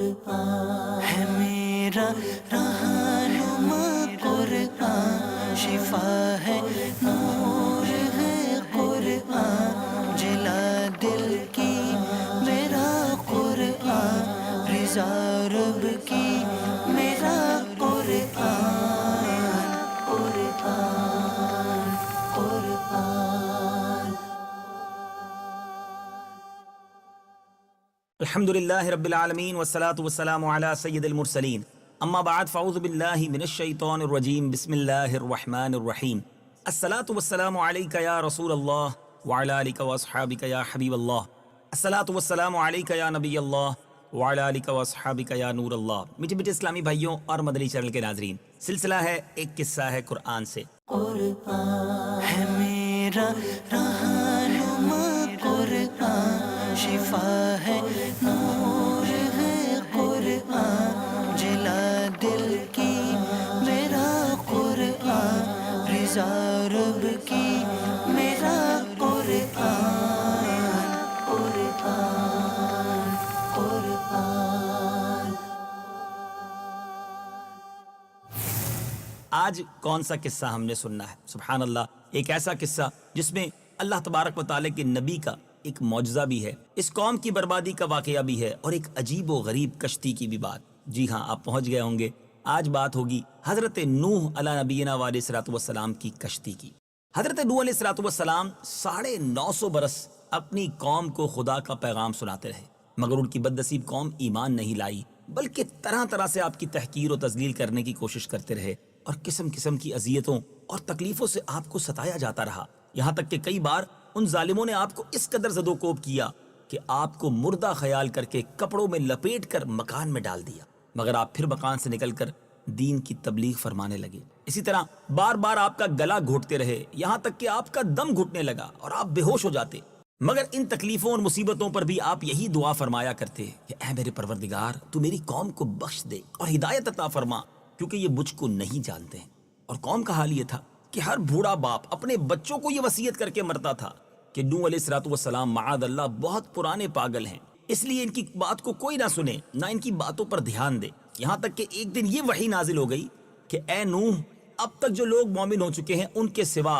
قرآن ہے میرا رہنما، قرآن شفا ہے، نور ہے قرآن، جلا دل کی میرا قرآن، رضا رب کی میرا قرآن، قرآن قرآن۔ الحمدللہ رب العالمین والصلاة والسلام علی سید المرسلین، اما بعد فاعوذ باللہ من الشیطان الرجیم، بسم اللہ الرحمن الرحیم۔ الصلاة والسلام علیک یا رسول اللہ وعلی آلک واصحابک یا حبیب اللہ، الصلاة والسلام علیک یا نبی اللہ وعلی آلک واصحابک یا نور اللہ۔ میٹھے میٹھے اسلامی بھائیوں اور مدنی چینل کے ناظرین، سلسلہ ہے ایک قصہ ہے قرآن سے۔ قرآن ہے میرا رہنما، قرآن شفا ہے، نور ہے قرآن، جلا دل کی میرا قرآن، رضا رب کی میرا قرآن، قرآن قرآن۔ آج کون سا قصہ ہم نے سننا ہے؟ سبحان اللہ، ایک ایسا قصہ جس میں اللہ تبارک و تعالیٰ کے نبی کا ایک معجزہ بھی ہے، اس قوم کی بربادی کا واقعہ بھی ہے، اور ایک عجیب و غریب کشتی کی بھی بات۔ جی ہاں، آپ پہنچ گئے ہوں گے۔ آج بات ہوگی حضرت نوح علیہ نبینا علیہ الصلوۃ والسلام کی کشتی کی۔ حضرت نوح علیہ الصلوۃ والسلام 950 برس اپنی قوم کو خدا کا پیغام سناتے رہے، مگر ان کی بدنصیب قوم ایمان نہیں لائی، بلکہ طرح طرح سے آپ کی تحقیر و تذلیل کرنے کی کوشش کرتے رہے، اور قسم قسم کی اذیتوں اور تکلیفوں سے آپ کو ستایا جاتا رہا، یہاں تک کہ کئی بار ان ظالموں نے آپ کو اس قدر زد و کوب کیا کہ آپ کو مردہ خیال کر کے کپڑوں میں لپیٹ کر مکان میں ڈال دیا، مگر آپ پھر مکان سے نکل کر دین کی تبلیغ فرمانے لگے۔ اسی طرح بار بار آپ کا گلا گھونٹتے رہے، یہاں تک کہ آپ کا دم گھٹنے لگا اور آپ بے ہوش ہو جاتے، مگر ان تکلیفوں اور مصیبتوں پر بھی آپ یہی دعا فرمایا کرتے کہ اے میرے پروردگار، تو میری قوم کو بخش دے اور ہدایت عطا فرما، کیونکہ یہ مجھ کو نہیں جانتے ہیں۔ اور قوم کا حال یہ تھا کہ ہر بوڑھا باپ اپنے بچوں کو یہ وصیت کر کے مرتا تھا کہ نوح علیہ الصلوۃ والسلام معاذ اللہ بہت پرانے پاگل ہیں، اس لیے ان کی بات کو کوئی نہ سنے، نہ ان کی باتوں پر دھیان دے۔ یہاں تک کہ ایک دن یہ وحی نازل ہو گئی کہ اے نوح، اب تک جو لوگ مومن ہو چکے ہیں ان کے سوا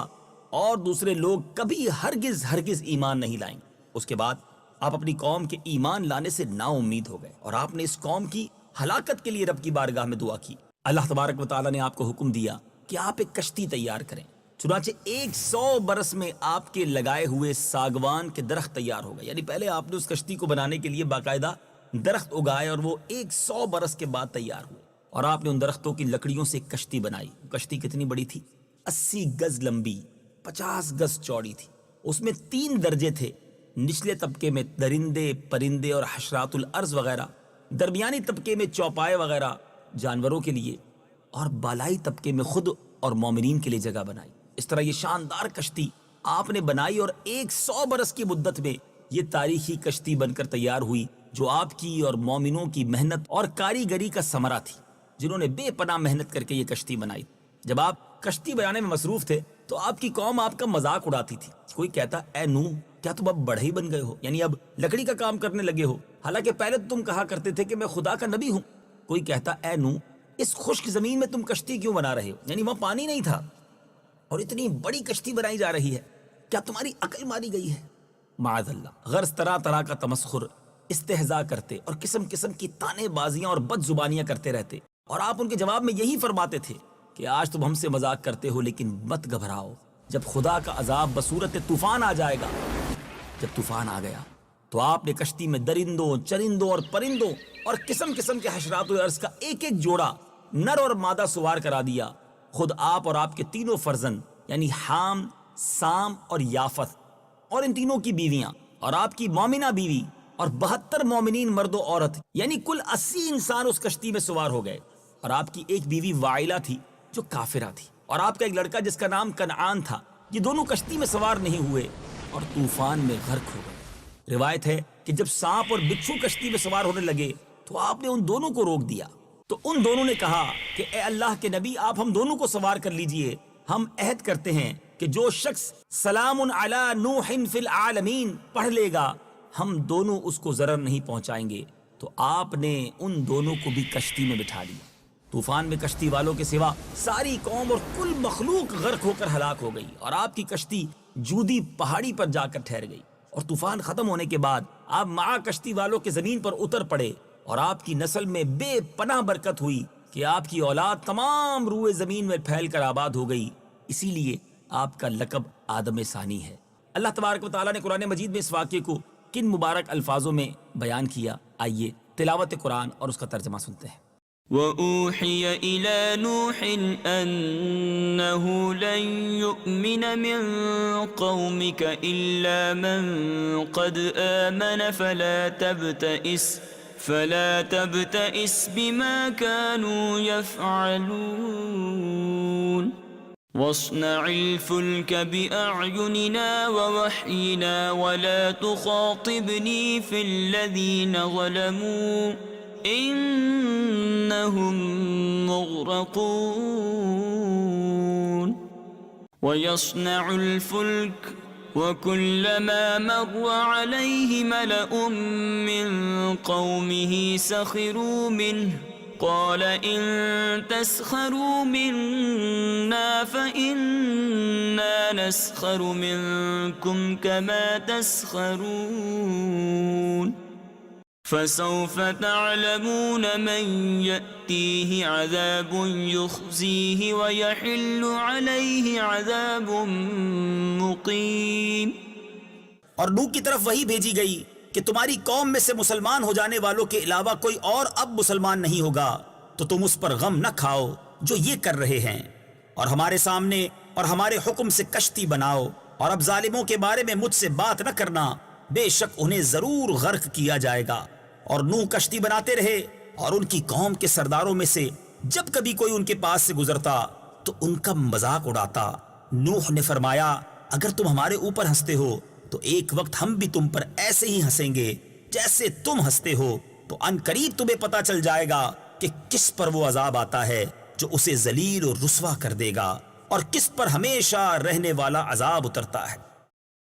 اور دوسرے لوگ کبھی ہرگز ہرگز ایمان نہیں لائیں گے۔ اس کے بعد آپ اپنی قوم کے ایمان لانے سے نا امید ہو گئے، اور آپ نے اس قوم کی ہلاکت کے لیے رب کی بارگاہ میں دعا کی۔ اللہ تبارک و تعالیٰ نے آپ کو حکم دیا کہ آپ ایک کشتی تیار کریں، چنانچہ 100 برس میں آپ کے لگائے ہوئے ساگوان کے درخت تیار ہو گئے، یعنی پہلے آپ نے اس کشتی کو بنانے کے لیے باقاعدہ درخت اگائے، اور وہ 100 برس کے بعد تیار ہوئے، اور آپ نے ان درختوں کی لکڑیوں سے ایک کشتی بنائی۔ کشتی کتنی بڑی تھی؟ 80 گز لمبی، 50 گز چوڑی تھی۔ اس میں 3 درجے تھے، نچلے طبقے میں درندے پرندے اور حشرات الارض وغیرہ، درمیانی طبقے میں چوپائے وغیرہ جانوروں کے لیے، اور بالائی طبقے میں خود اور مومنین کے لیے جگہ بنائی۔ اس طرح یہ شاندار کشتی آپ نے بنائی، اور 100 برس کی مدت میں یہ تاریخی کشتی بن کر تیار ہوئی، جو آپ کی اور مومنوں کی محنت اور کاریگری کا ثمرہ تھی، جنہوں نے بے پناہ محنت کر کے یہ کشتی بنائی۔ جب آپ کشتی بنانے میں مصروف تھے تو آپ کی قوم آپ کا مذاق اڑاتی تھی۔ کوئی کہتا، اے نوح، کیا تم اب بڑھے ہی بن گئے ہو، یعنی اب لکڑی کا کام کرنے لگے ہو، حالانکہ پہلے تو تم کہا کرتے تھے کہ میں خدا کا نبی ہوں۔ کوئی کہتا، اے نوح، اس خشک زمین میں تم کشتی کیوں بنا رہے ہو، یعنی وہاں پانی نہیں تھا اور اتنی بڑی کشتی بنائی جا رہی ہے، کیا تمہاری عقل ماری گئی ہے؟ معاذ اللہ، غرض طرح طرح کا تمسخر، استہزاء کرتے اور قسم قسم کی تانے بازیاں اور بد زبانیاں کرتے رہتے، اور آپ ان کے جواب میں یہی فرماتے تھے کہ آج تم ہم سے مذاق کرتے ہو، لیکن مت گھبراؤ، جب خدا کا عذاب بصورت طوفان آ جائے گا۔ جب طوفان آ گیا تو آپ نے کشتی میں درندوں چرندوں اور پرندوں اور قسم قسم کے حشرات الارض کا ایک ایک جوڑا نر اور مادہ سوار کرا دیا، خود آپ اور آپ کے تینوں فرزند، یعنی حام، سام اور یافت، اور ان تینوں کی بیویاں، اور آپ کی مومنہ بیوی، اور 72 مومنین مرد و عورت، یعنی کل 80 انسان اس کشتی میں سوار ہو گئے، اور آپ کی ایک بیوی وائلہ تھی جو کافرہ تھی، اور آپ کا ایک لڑکا جس کا نام کنعان تھا۔ یہ دونوں کشتی میں سوار نہیں ہوئے اور طوفان میں غرق ہو گئے۔ روایت ہے کہ جب سانپ اور بچھو کشتی میں سوار ہونے لگے تو آپ نے ان دونوں کو روک دیا، تو ان دونوں نے کہا کہ اے اللہ کے نبی، آپ ہم دونوں کو سوار کر لیجئے، ہم عہد کرتے ہیں کہ جو شخص سلام علی نوح فی العالمین پڑھ لے گا، ہم دونوں اس کو ضرر نہیں پہنچائیں گے۔ تو تو آپ نے ان دونوں کو بھی کشتی میں بٹھا لیا۔ طوفان میں کشتی والوں کے سوا ساری قوم اور کل مخلوق غرق ہو کر ہلاک ہو گئی، اور آپ کی کشتی جودی پہاڑی پر جا کر ٹھہر گئی۔ اور طوفان ختم ہونے کے بعد آپ مع کشتی والوں کے زمین پر اتر پڑے، اور آپ کی نسل میں بے پناہ برکت ہوئی کہ آپ کی اولاد تمام روئے زمین میں پھیل کر آباد ہو گئی۔ اسی لیے آپ کا لقب آدم ثانی ہے۔ اللہ تبارک و تعالیٰ نے قرآن مجید میں اس واقعے کو کن مبارک الفاظوں میں بیان کیا، آئیے تلاوت قرآن اور اس کا ترجمہ سنتے ہیں۔ وَأُوحِيَ إِلَى نُوحٍ أَنَّهُ لَن يُؤْمِنَ مِن قَوْمِكَ إِلَّا مَن قَدْ آمَنَ فَلَا تَبْتَئِسْ بِمَا كَانُوا يَفْعَلُونَ وَاصْنَعِ الْفُلْكَ بِأَعْيُنِنَا وَوَحْيِنَا وَلَا تُخَاطِبْنِي فِي الَّذِينَ ظَلَمُوا إِنَّهُمْ مُغْرَقُونَ وَيَصْنَعُ الْفُلْكَ وَكُلَّمَا مَرَّ عَلَيْهِ مَلَأٌ مِّن قَوْمِهِ سَخِرُوا مِنْهُ قَالَ إِن تَسْخَرُوا مِنَّا فَإِنَّا نَسْخَرُ مِنكُمْ كَمَا تَسْخَرُونَ فَسَوْفَ تَعْلَمُونَ مَن يَأْتِيهِ عَذَابٌ يُخْزِيهِ وَيَحِلُّ عَلَيْهِ عَذَابٌ مُقِيمٌ۔ اور نوح کی طرف وحی بھیجی گئی کہ تمہاری قوم میں سے مسلمان ہو جانے والوں کے علاوہ کوئی اور اب مسلمان نہیں ہوگا، تو تم اس پر غم نہ کھاؤ جو یہ کر رہے ہیں، اور ہمارے سامنے اور ہمارے حکم سے کشتی بناؤ، اور اب ظالموں کے بارے میں مجھ سے بات نہ کرنا، بے شک انہیں ضرور غرق کیا جائے گا۔ اور نوح کشتی بناتے رہے، اور ان کی قوم کے سرداروں میں سے جب کبھی کوئی ان کے پاس سے گزرتا تو ان کا مذاق اڑاتا۔ نوح نے فرمایا اگر تم ہمارے اوپر ہنستے ہو تو ایک وقت ہم بھی تم پر ایسے ہی ہنسیں گے جیسے تم ہنستے ہو، تو ان قریب تمہیں پتہ چل جائے گا کہ کس پر وہ عذاب آتا ہے جو اسے ذلیل و رسوا کر دے گا، اور کس پر ہمیشہ رہنے والا عذاب اترتا ہے۔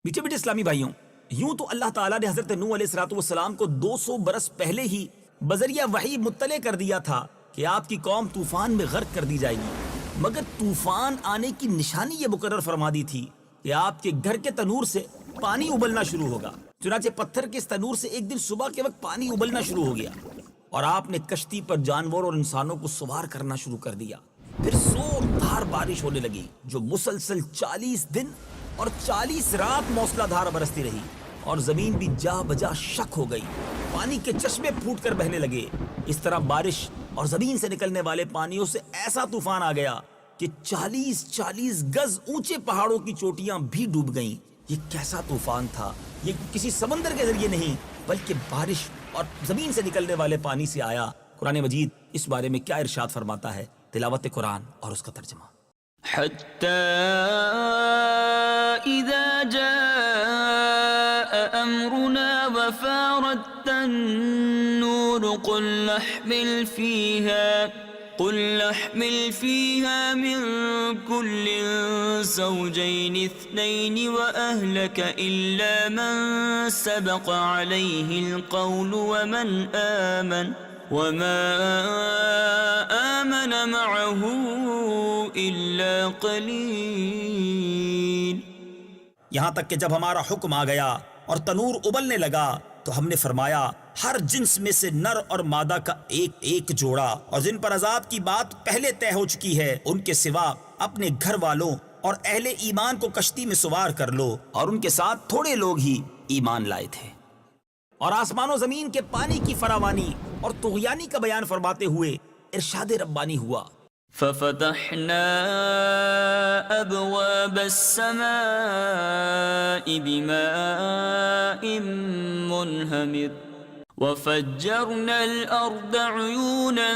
میٹھے میٹھے اسلامی بھائیوں، یوں تو اللہ تعالیٰ نے حضرت نوح علیہ السلام کو 200 برس پہلے ہی بذریعہ وحی مطلع کر دیا تھا کہ آپ کی قوم طوفان میں غرق کر دی جائے گی، مگر طوفان آنے کی نشانی یہ مقرر فرما دی تھی کہ آپ کے گھر کے تنور سے پانی ابلنا شروع ہوگا۔ چنانچہ پتھر کے اس تنور سے ایک دن صبح کے وقت پانی ابلنا شروع ہو گیا، اور آپ نے کشتی پر جانور اور انسانوں کو سوار کرنا شروع کر دیا۔ پھر زوردار بارش ہونے لگی جو مسلسل 40 دن اور 40 رات موسلا دھار برستی رہی، اور زمین بھی جا بجا شک ہو گئی، پانی کے چشمے پھوٹ کر بہنے لگے۔ اس طرح بارش اور زمین سے نکلنے والے پانیوں سے ایسا طوفان آ گیا کہ 40 گز اونچے پہاڑوں کی چوٹیاں بھی ڈوب گئیں۔ یہ کیسا طوفان تھا؟ یہ کسی سمندر کے ذریعے نہیں بلکہ بارش اور زمین سے نکلنے والے پانی سے آیا۔ قرآن مجید اس بارے میں کیا ارشاد فرماتا ہے؟ تلاوت قرآن اور اس کا ترجمہ۔ حتى إذا جاء أمرنا وفارت النور قل نحمل فيها من كل زوجين اثنين وأهلك إلا من سبق عليه القول وما آمن معه إلا قليل۔ یہاں تک کہ جب ہمارا حکم آ گیا اور تنور ابلنے لگا تو ہم نے فرمایا ہر جنس میں سے نر اور مادہ کا ایک جوڑا، اور جن پر عذاب کی بات پہلے طے ہو چکی ہے ان کے سوا اپنے گھر والوں اور اہل ایمان کو کشتی میں سوار کر لو، اور ان کے ساتھ تھوڑے لوگ ہی ایمان لائے تھے۔ اور آسمان و زمین کے پانی کی فراوانی اور طغیانی کا بیان فرماتے ہوئے ارشاد ربانی ہوا، ففتحنا أبواب السماء بماء منهمر وفجرنا الأرض عيونا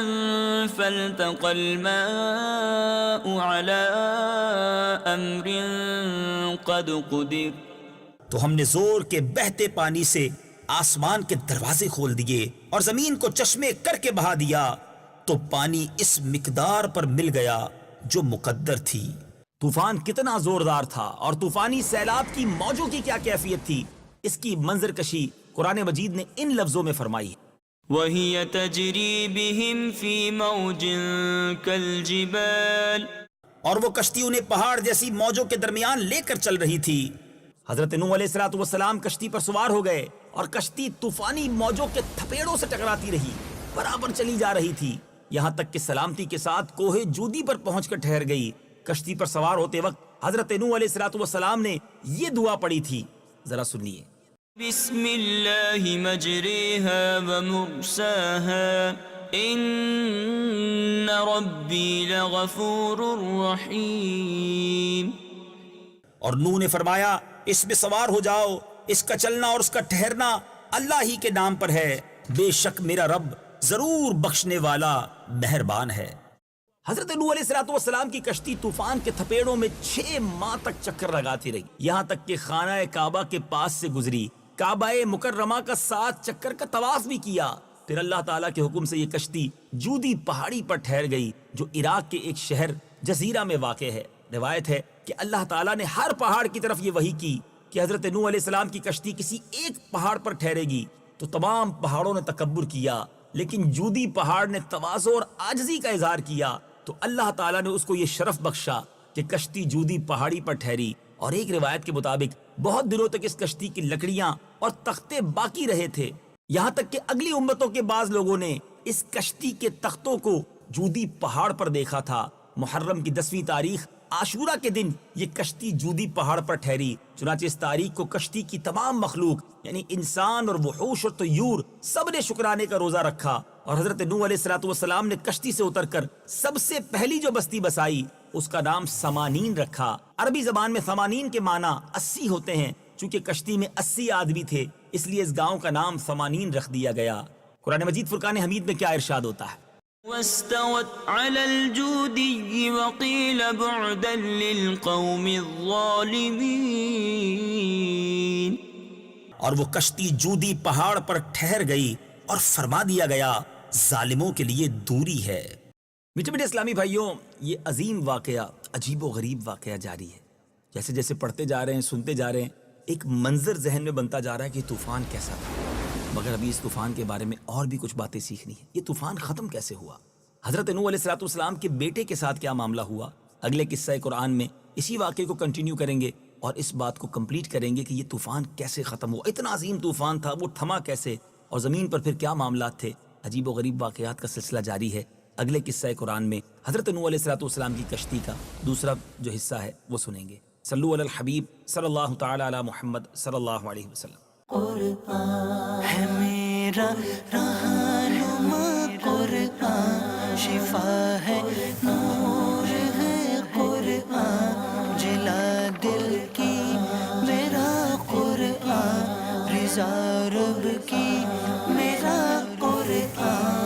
فالتقى الماء على أمر قد قدر۔ تو ہم نے زور کے بہتے پانی سے آسمان کے دروازے کھول دیے اور زمین کو چشمے کر کے بہا دیا، تو پانی اس مقدار پر مل گیا جو مقدر تھی۔ طوفان کتنا زوردار تھا اور طوفانی سیلاب کی موجوں کی کیا کیفیت تھی، اس کی منظر کشی قرآن مجید نے ان لفظوں میں فرمائی ہے۔ وهي تجري بهم في موج كالجبال اور وہ کشتی انہیں پہاڑ جیسی موجوں کے درمیان لے کر چل رہی تھی۔ حضرت نوح علیہ الصلوۃ والسلام کشتی پر سوار ہو گئے اور کشتی طوفانی موجوں کے تھپیڑوں سے ٹکراتی رہی، برابر چلی جا رہی تھی، یہاں تک کہ سلامتی کے ساتھ کوہ جودی پر پہنچ کر ٹھہر گئی۔ کشتی پر سوار ہوتے وقت حضرت نوح علیہ الصلوۃ والسلام نے یہ دعا پڑھی تھی، ذرا سنیے۔ بسم اللہ مجریہا ومرساہا ان ربی لغفور رحیم۔ اور نوح نے فرمایا اس میں سوار ہو جاؤ، اس کا چلنا اور اس کا ٹھہرنا اللہ ہی کے نام پر ہے، بے شک میرا رب ضرور بخشنے والا مہربان ہے۔ حضرت نوح علیہ الصلوۃ والسلام کی کشتی طوفان کے تھپیڑوں میں 6 ماہ تک چکر لگاتی رہی، یہاں تک کہ خانہ کعبہ کے پاس سے گزری، کعبہ مکرمہ کا 7 چکر کا طواف بھی کیا۔ پھر اللہ تعالیٰ کے حکم سے یہ کشتی جودی پہاڑی پر ٹھہر گئی جو عراق کے ایک شہر جزیرہ میں واقع ہے۔ روایت ہے کہ اللہ تعالیٰ نے ہر پہاڑ کی طرف یہ وحی کی کہ حضرت نوح علیہ السلام کی کشتی کسی ایک پہاڑ پر ٹھہرے گی، تو تمام پہاڑوں نے تکبر کیا، لیکن جودی پہاڑ نے تواضع اور عاجزی کا اظہار کیا، تو اللہ تعالیٰ نے اس کو یہ شرف بخشا کہ کشتی جودی پہاڑی پر ٹھہری۔ اور ایک روایت کے مطابق بہت دنوں تک اس کشتی کی لکڑیاں اور تختے باقی رہے تھے، یہاں تک کہ اگلی امتوں کے بعض لوگوں نے اس کشتی کے تختوں کو جودی پہاڑ پر دیکھا تھا۔ محرم کی 10ویں تاریخ عاشورہ کے دن یہ کشتی جودی پہاڑ پر ٹھہری، چنانچہ اس تاریخ کو کشتی کی تمام مخلوق یعنی انسان اور وحوش اور طیور سب نے شکرانے کا روزہ رکھا، اور حضرت نوح علیہ الصلوۃ والسلام نے کشتی سے اتر کر سب سے پہلی جو بستی بسائی اس کا نام ثمانین رکھا۔ عربی زبان میں ثمانین کے معنی 80 ہوتے ہیں، چونکہ کشتی میں 80 آدمی تھے اس لیے اس گاؤں کا نام ثمانین رکھ دیا گیا۔ قرآن مجید فرقان حمید میں کیا ارشاد ہوتا ہے؟ واستوت على الجودي وقيل بعدا للقوم الظالمين۔ اور وہ کشتی جودی پہاڑ پر ٹھہر گئی اور فرما دیا گیا ظالموں کے لیے دوری ہے۔ میٹھے میٹھے اسلامی بھائیوں، یہ عظیم واقعہ، عجیب و غریب واقعہ جاری ہے۔ جیسے جیسے پڑھتے جا رہے ہیں، سنتے جا رہے ہیں، ایک منظر ذہن میں بنتا جا رہا ہے کہ طوفان کیسا تھا، مگر ابھی اس طوفان کے بارے میں اور بھی کچھ باتیں سیکھنی ہے۔ یہ طوفان ختم کیسے ہوا؟ حضرت نوح علیہ الصلوۃ والسلام کے بیٹے کے ساتھ کیا معاملہ ہوا؟ اگلے قصہ قرآن میں اسی واقعے کو کنٹینیو کریں گے اور اس بات کو کمپلیٹ کریں گے کہ یہ طوفان کیسے ختم ہوا، اتنا عظیم طوفان تھا، وہ تھما کیسے، اور زمین پر پھر کیا معاملات تھے۔ عجیب و غریب واقعات کا سلسلہ جاری ہے۔ اگلے قصہ قرآن میں حضرت نوح علیہ الصلوۃ والسلام کی کشتی کا دوسرا جو حصہ ہے وہ سنیں گے۔ صلو علی الحبیب صلی اللہ تعالی علی محمد صلی اللہ علیہ وسلم۔ قرآن ہے میرا رہنما، قرآن شفا ہے، نور ہے قرآن، جلا دل کی میرا قرآن، رضا رب کی میرا قرآن۔